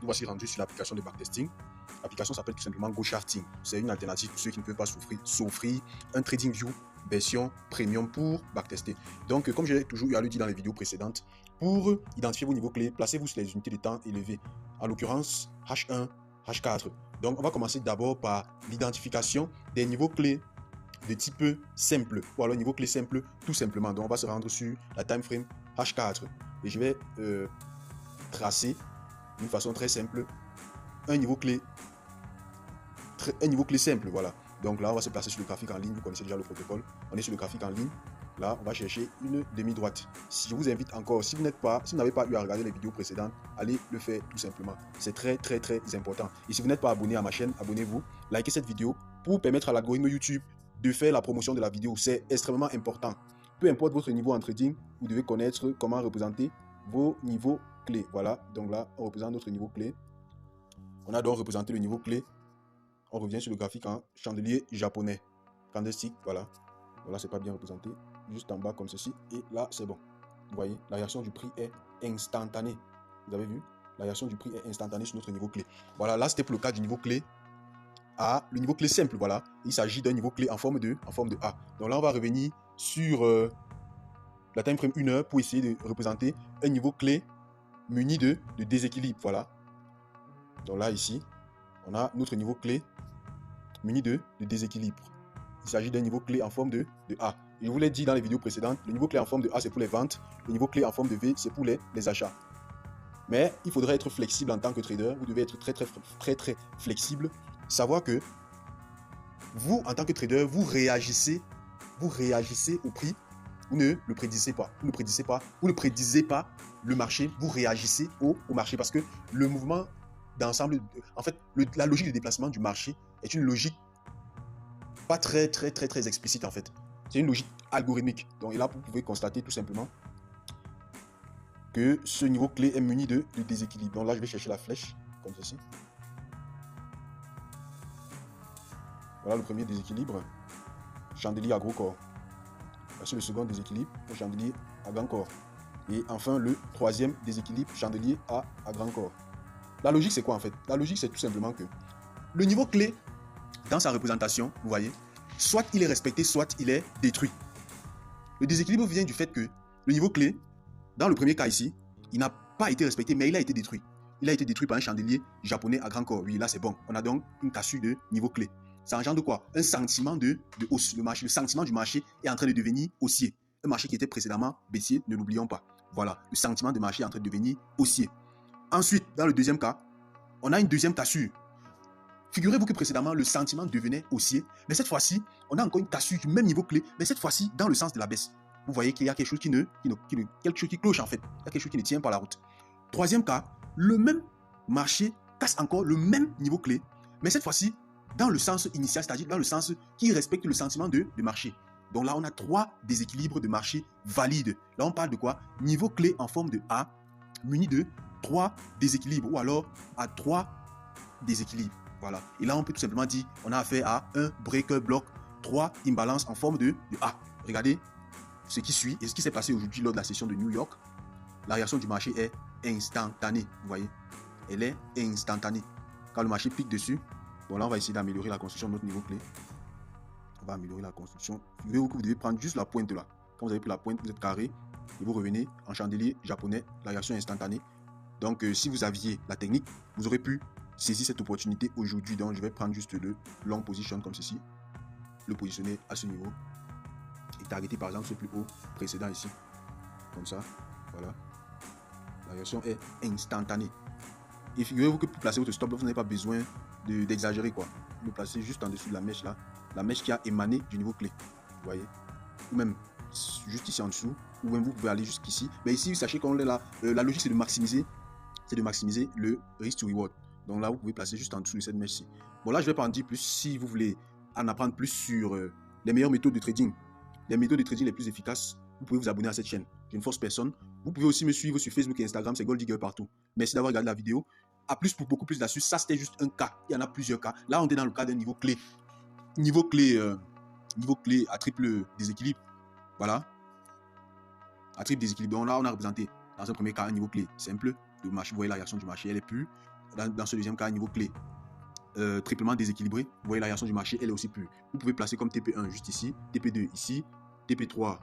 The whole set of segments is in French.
nous voici rendus sur l'application de backtesting. L'application s'appelle tout simplement GoCharting. C'est une alternative pour ceux qui ne peuvent pas s'offrir un TradingView version premium pour backtester. Donc, comme j'ai toujours eu à le dire dans les vidéos précédentes, pour identifier vos niveaux clés, placez-vous sur les unités de temps élevées. En l'occurrence, H1, H4. Donc, on va commencer d'abord par l'identification des niveaux clés de type simple, ou alors niveau clé simple, tout simplement. Donc, on va se rendre sur la time frame H4. Et je vais tracer d'une façon très simple un niveau clé simple, voilà. Donc là, on va se placer sur le graphique en ligne. Vous connaissez déjà le protocole. On est sur le graphique en ligne. Là, on va chercher une demi-droite. Si je vous invite encore, si vous n'avez pas eu à regarder les vidéos précédentes, allez le faire tout simplement. C'est très important. Et si vous n'êtes pas abonné à ma chaîne, abonnez-vous, likez cette vidéo pour permettre à l'algorithme YouTube de faire la promotion de la vidéo. C'est extrêmement important. Peu importe votre niveau en trading, vous devez connaître comment représenter vos niveaux clés. Voilà, donc là, on représente notre niveau clé. On a donc représenté le niveau clé. On revient sur le graphique en chandelier japonais. Candlestick, voilà. Voilà, c'est pas bien représenté. Juste en bas comme ceci. Et là, c'est bon. Vous voyez, la réaction du prix est instantanée. Vous avez vu? La réaction du prix est instantanée sur notre niveau clé. Voilà, là, c'était pour le cas du niveau clé A. Le niveau clé simple, voilà. Il s'agit d'un niveau clé en forme de A. Donc là, on va revenir sur la time frame 1 heure pour essayer de représenter un niveau clé muni de déséquilibre. Voilà. Donc là, ici, on a notre niveau clé muni de déséquilibre. Il s'agit d'un niveau clé en forme de A. Je vous l'ai dit dans les vidéos précédentes, le niveau clé en forme de A, c'est pour les ventes. Le niveau clé en forme de V, c'est pour les achats. Mais il faudrait être flexible en tant que trader. Vous devez être très flexible. Savoir que vous, en tant que trader, vous réagissez au prix. Vous ne le prédisez pas. Vous ne prédisez pas le marché. Vous réagissez au marché parce que le mouvement d'ensemble, en fait, la logique de déplacement du marché est une logique pas très explicite en fait. C'est une logique algorithmique. Donc là, vous pouvez constater tout simplement que ce niveau clé est muni de déséquilibre. Donc là, je vais chercher la flèche comme ceci. Voilà le premier déséquilibre. Chandelier à gros corps. Voici le second déséquilibre. Chandelier à grand corps. Et enfin, le troisième déséquilibre. Chandelier à grand corps. La logique, c'est quoi en fait? La logique, c'est tout simplement que le niveau clé, dans sa représentation, vous voyez, soit il est respecté, soit il est détruit. Le déséquilibre vient du fait que le niveau clé, dans le premier cas ici, il n'a pas été respecté, mais il a été détruit. Il a été détruit par un chandelier japonais à grand corps. Oui, là c'est bon. On a donc une cassure de niveau clé. Ça engendre quoi? Un sentiment de hausse. Le sentiment du marché est en train de devenir haussier. Un marché qui était précédemment baissier, ne l'oublions pas. Voilà, le sentiment de marché est en train de devenir haussier. Ensuite, dans le deuxième cas, on a une deuxième cassure. Figurez-vous que précédemment, le sentiment devenait haussier, mais cette fois-ci, on a encore une cassure du même niveau clé, mais cette fois-ci, dans le sens de la baisse. Vous voyez qu'il y a quelque chose quelque chose qui cloche en fait. Il y a quelque chose qui ne tient pas la route. Troisième cas, le même marché casse encore le même niveau clé, mais cette fois-ci, dans le sens initial, c'est-à-dire dans le sens qui respecte le sentiment de marché. Donc là, on a 3 déséquilibres de marché valides. Là, on parle de quoi? Niveau clé en forme de A, muni de 3 déséquilibres, ou alors à 3 déséquilibres. Voilà. Et là, on peut tout simplement dire on a affaire à un breaker block 3 imbalance en forme de A. Regardez ce qui suit et ce qui s'est passé aujourd'hui lors de la session de New York. La réaction du marché est instantanée. Vous voyez, elle est instantanée. Quand le marché pique dessus, bon là, on va essayer d'améliorer la construction de notre niveau clé. On va améliorer la construction. Figurez-vous que vous devez prendre juste la pointe là. Quand vous avez pris la pointe, vous êtes carré et vous revenez en chandelier japonais. La réaction est instantanée. Donc, si vous aviez la technique, vous aurez pu saisir cette opportunité aujourd'hui. Donc, je vais prendre juste le long position comme ceci, le positionner à ce niveau et t'arrêter par exemple ce plus haut précédent ici, comme ça. Voilà. La réaction est instantanée. Et figurez-vous que pour placer votre stop, vous n'avez pas besoin d'exagérer quoi. Vous le placez juste en dessous de la mèche là, la mèche qui a émané du niveau clé. Vous voyez, ou même juste ici en dessous, ou même vous pouvez aller jusqu'ici. Mais ici, sachez qu'on est là. La logique c'est de maximiser le risk to reward. Donc là, vous pouvez placer juste en dessous de cette mèche-ci. Bon, là, je ne vais pas en dire plus. Si vous voulez en apprendre plus sur les meilleures méthodes de trading, les méthodes de trading les plus efficaces, vous pouvez vous abonner à cette chaîne. Je ne force personne. Vous pouvez aussi me suivre sur Facebook et Instagram, c'est Gold Digger partout. Merci d'avoir regardé la vidéo. À plus pour beaucoup plus d'astuces. Ça, c'était juste un cas. Il y en a plusieurs cas. Là, on est dans le cas d'un niveau clé. Niveau clé à triple déséquilibre. Voilà. À triple déséquilibre. Donc là, on a représenté dans un premier cas un niveau clé simple. Le marché, vous voyez la réaction du marché, elle est plus dans ce deuxième cas, niveau clé, triplement déséquilibré. Vous voyez la réaction du marché, elle est aussi plus. Vous pouvez placer comme TP1 juste ici, TP2 ici, TP3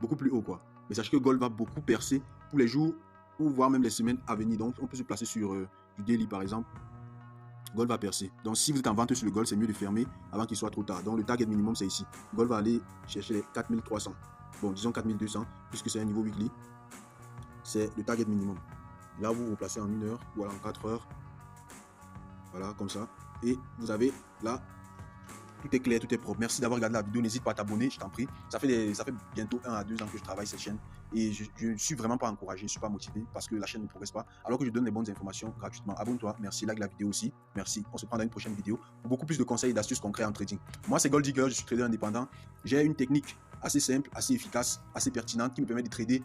beaucoup plus haut quoi. Mais sachez que gold va beaucoup percer pour les jours ou voire même les semaines à venir. Donc on peut se placer sur du daily par exemple. Gold va percer. Donc si vous êtes en vente sur le gold, c'est mieux de fermer avant qu'il soit trop tard. Donc le target minimum c'est ici. Gold va aller chercher les 4300. Bon, disons 4200 puisque c'est un niveau weekly. C'est le target minimum. Là vous vous placez en 1 heure ou alors en 4 heures. Voilà, comme ça. Et vous avez là, tout est clair, tout est propre. Merci d'avoir regardé la vidéo. N'hésite pas à t'abonner, je t'en prie. Ça fait bientôt 1 à 2 ans que je travaille cette chaîne. Et je ne suis vraiment pas encouragé, je ne suis pas motivé parce que la chaîne ne progresse pas. Alors que je donne les bonnes informations gratuitement. Abonne-toi, merci, like la vidéo aussi. Merci. On se prend dans une prochaine vidéo pour beaucoup plus de conseils et d'astuces concrets en trading. Moi, c'est Gold Digger, je suis trader indépendant. J'ai une technique assez simple, assez efficace, assez pertinente qui me permet de trader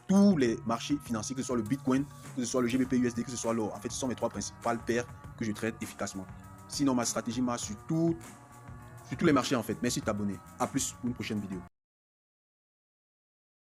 tous les marchés financiers, que ce soit le Bitcoin, que ce soit le GBP USD, que ce soit l'or. En fait, ce sont mes 3 principales paires que je traite efficacement. Sinon, ma stratégie marche sur tous les marchés en fait. Merci de t'abonner. A plus pour une prochaine vidéo.